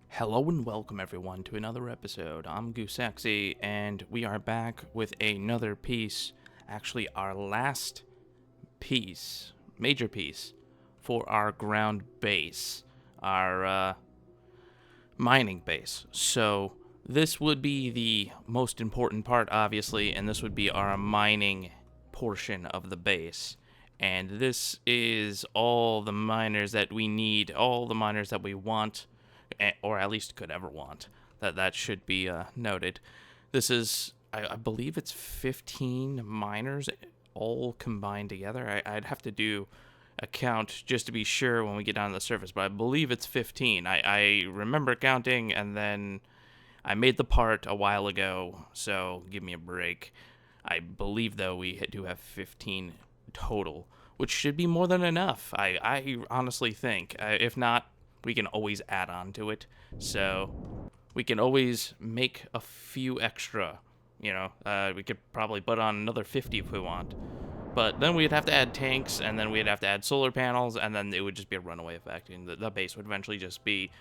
Hello and welcome everyone to another episode. I'm Goosexi and we are back with another piece, actually our last piece, major piece, for our ground base, our mining base. So this would be the most important part obviously, and this would be our mining portion of the base. And this is all the miners that we need, all the miners that we want, or at least could ever want. That should be noted. This is, I believe it's 15 miners all combined together. I'd have to do a count just to be sure when we get down to the surface, but I believe it's 15. I remember counting, and then I made the part a while ago, so give me a break. I believe, though, we do have 15 total, which should be more than enough. I honestly think. If not, we can always add on to it. So we can always make a few extra. We could probably put on another 50 if we want. But then we'd have to add tanks, and then we'd have to add solar panels, and then it would just be a runaway effect. And the base would eventually just be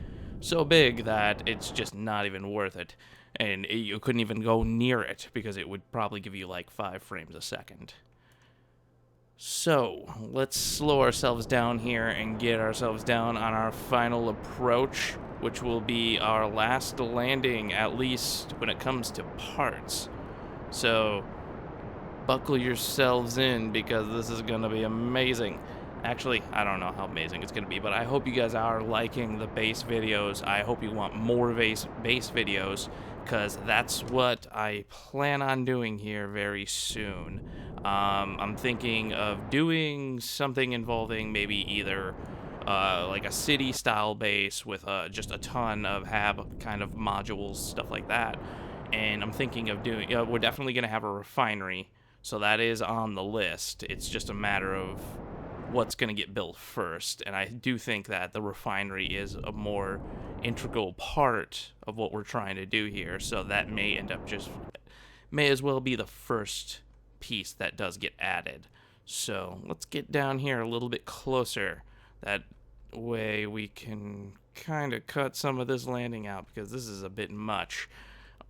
so big that it's just not even worth it. And you couldn't even go near it because it would probably give you like 5 frames a second. So, let's slow ourselves down here and get ourselves down on our final approach, which will be our last landing, at least when it comes to parts. So, buckle yourselves in because this is going to be amazing. Actually, I don't know how amazing it's going to be, but I hope you guys are liking the base videos. I hope you want more base videos, because that's what I plan on doing here very soon. I'm thinking of doing something involving maybe either like a city-style base with just a ton of hab kind of modules, stuff like that. And I'm thinking of doing, we're definitely going to have a refinery, so that is on the list. It's just a matter of what's going to get built first, and I do think that the refinery is a more integral part of what we're trying to do here, so that may end up may as well be the first piece that does get added. So let's get down here a little bit closer. That way we can kind of cut some of this landing out, because this is a bit much.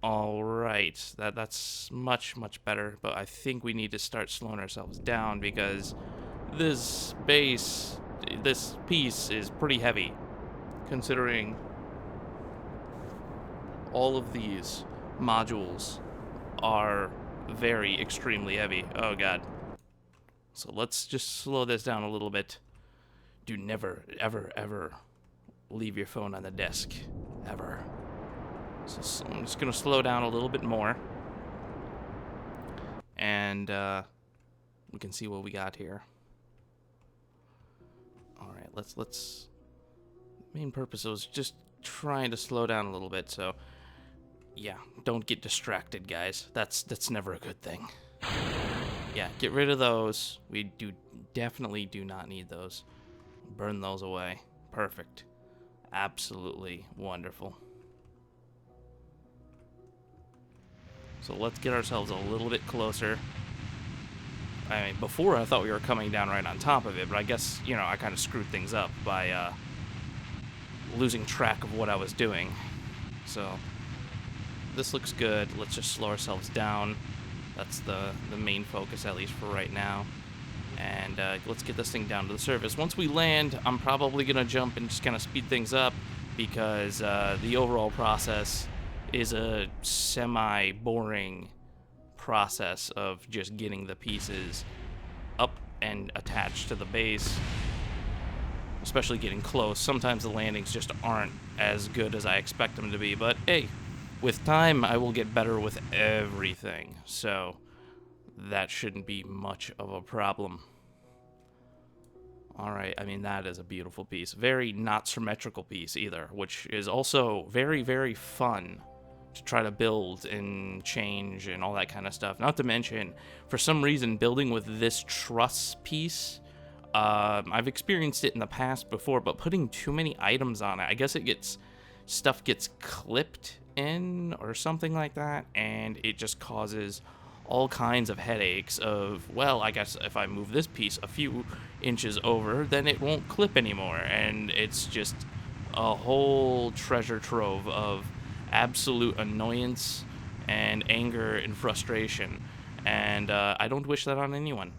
Alright, that's much better, but I think we need to start slowing ourselves down because this piece is pretty heavy, considering all of these modules are very extremely heavy. Oh god. So let's just slow this down a little bit. Do never, ever leave your phone on the desk. Ever. So I'm just going to slow down a little bit more. And we can see what we got here. Alright, let's... Main purpose was just trying to slow down a little bit, so... Yeah, don't get distracted, guys. That's never a good thing. Yeah, get rid of those. We definitely do not need those. Burn those away. Perfect. Absolutely wonderful. So let's get ourselves a little bit closer. I mean, before I thought we were coming down right on top of it, but I guess, I kind of screwed things up by losing track of what I was doing. So this looks good. Let's just slow ourselves down. That's the main focus, at least for right now. And let's get this thing down to the surface. Once we land, I'm probably going to jump and just kind of speed things up, because the overall process is a semi-boring process of just getting the pieces up and attached to the base, especially getting close. Sometimes the landings just aren't as good as I expect them to be, but hey, with time I will get better with everything, so that shouldn't be much of a problem. Alright, I mean, that is a beautiful piece. Very not symmetrical piece either, which is also very fun to try to build and change and all that kind of stuff. Not to mention, for some reason, building with this truss piece, I've experienced it in the past before, but putting too many items on it, I guess stuff gets clipped in or something like that, and it just causes all kinds of headaches of, well, I guess if I move this piece a few inches over, then it won't clip anymore, and it's just a whole treasure trove of absolute annoyance and anger and frustration. And I don't wish that on anyone.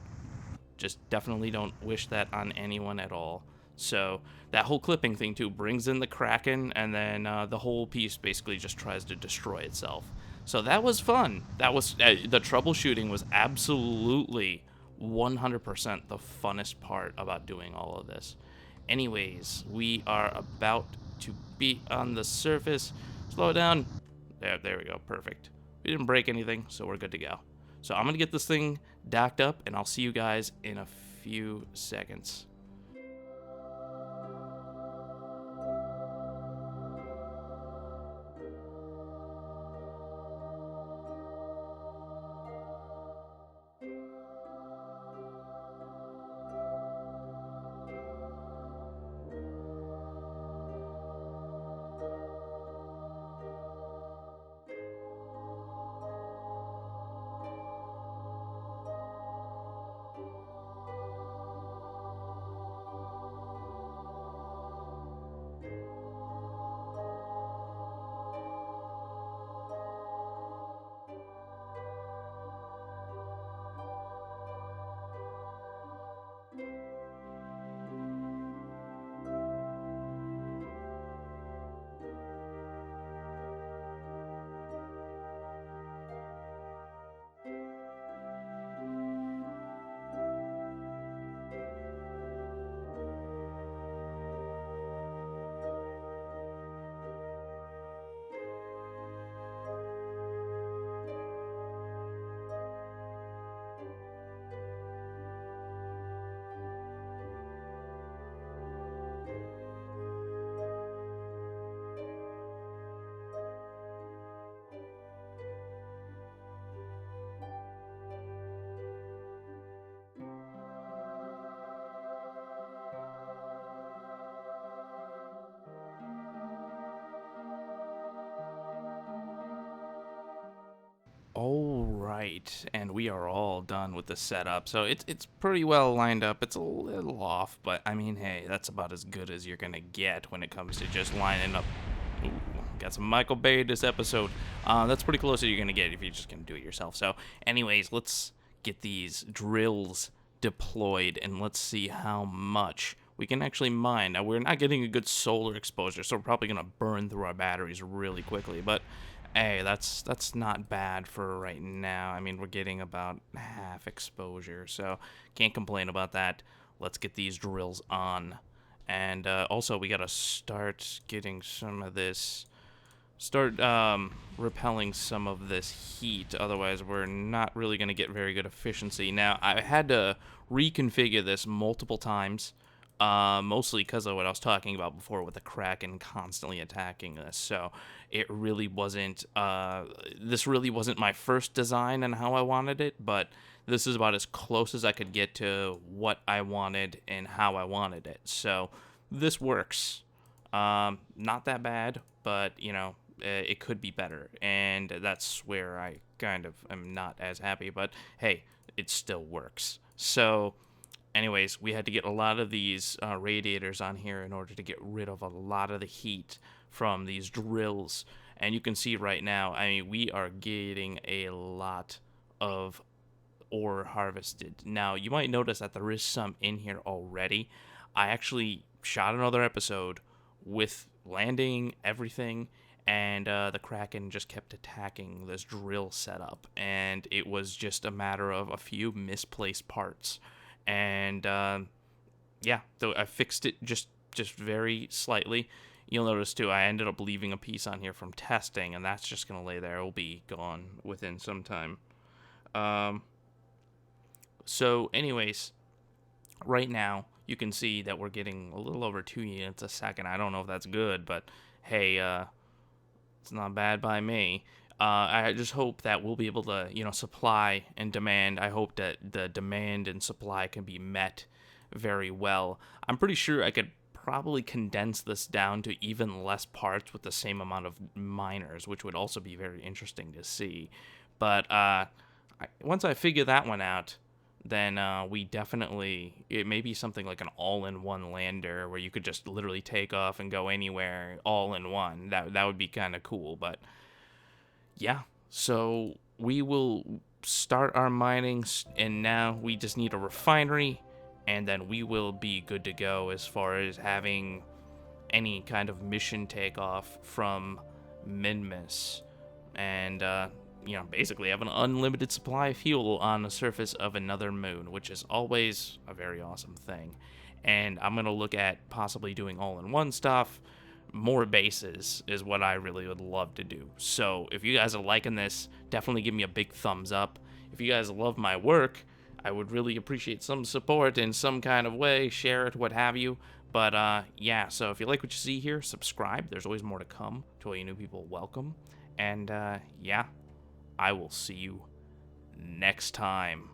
Just definitely don't wish that on anyone at all. So that whole clipping thing too brings in the kraken, and then the whole piece basically just tries to destroy itself. So that was fun. That was the troubleshooting was absolutely 100% the funnest part about doing all of this. Anyways, we are about to be on the surface. Slow it down. There we go. Perfect. We didn't break anything, so we're good to go. So I'm going to get this thing docked up, and I'll see you guys in a few seconds. All right, and we are all done with the setup. So it's pretty well lined up. It's a little off, but I mean, hey, that's about as good as you're gonna get when it comes to just lining up. Ooh, got some Michael Bay this episode. That's pretty close as you're gonna get if you're just gonna do it yourself. So, anyways, let's get these drills deployed and let's see how much we can actually mine. Now, we're not getting a good solar exposure, so we're probably gonna burn through our batteries really quickly, but hey, that's not bad for right now. I mean, we're getting about half exposure, so can't complain about that. Let's get these drills on. And also, we gotta start getting some of this, start repelling some of this heat. Otherwise, we're not really gonna get very good efficiency. Now, I had to reconfigure this multiple times. Mostly because of what I was talking about before with the kraken constantly attacking this. So it really wasn't, this really wasn't my first design and how I wanted it, but this is about as close as I could get to what I wanted and how I wanted it. So this works. Not that bad, but, you know, it could be better. And that's where I kind of am not as happy, but hey, it still works. So anyways, we had to get a lot of these radiators on here in order to get rid of a lot of the heat from these drills. And you can see right now, I mean, we are getting a lot of ore harvested. Now, you might notice that there is some in here already. I actually shot another episode with landing everything, and the kraken just kept attacking this drill setup. And it was just a matter of a few misplaced parts. And yeah, so I fixed it just very slightly. You'll notice too, I ended up leaving a piece on here from testing, and that's just gonna lay there. It will be gone within some time. So anyways, right now you can see that we're getting a little over 2 units a second. I don't know if that's good, but hey, it's not bad by me. I just hope that we'll be able to, you know, supply and demand. I hope that the demand and supply can be met very well. I'm pretty sure I could probably condense this down to even less parts with the same amount of miners, which would also be very interesting to see. But once I figure that one out, then we definitely, it may be something like an all-in-one lander where you could just literally take off and go anywhere all in one. That would be kind of cool. But yeah, so we will start our mining, and now we just need a refinery, and then we will be good to go as far as having any kind of mission takeoff from Minmus. And basically have an unlimited supply of fuel on the surface of another moon, which is always a very awesome thing. And I'm going to look at possibly doing all-in-one stuff. More bases is what I really would love to do. So if you guys are liking this, definitely give me a big thumbs up. If you guys love my work, I would really appreciate some support in some kind of way. Share it, what have you. But yeah, so if you like what you see here, subscribe. There's always more to come. To all you new people, welcome. And yeah, I will see you next time.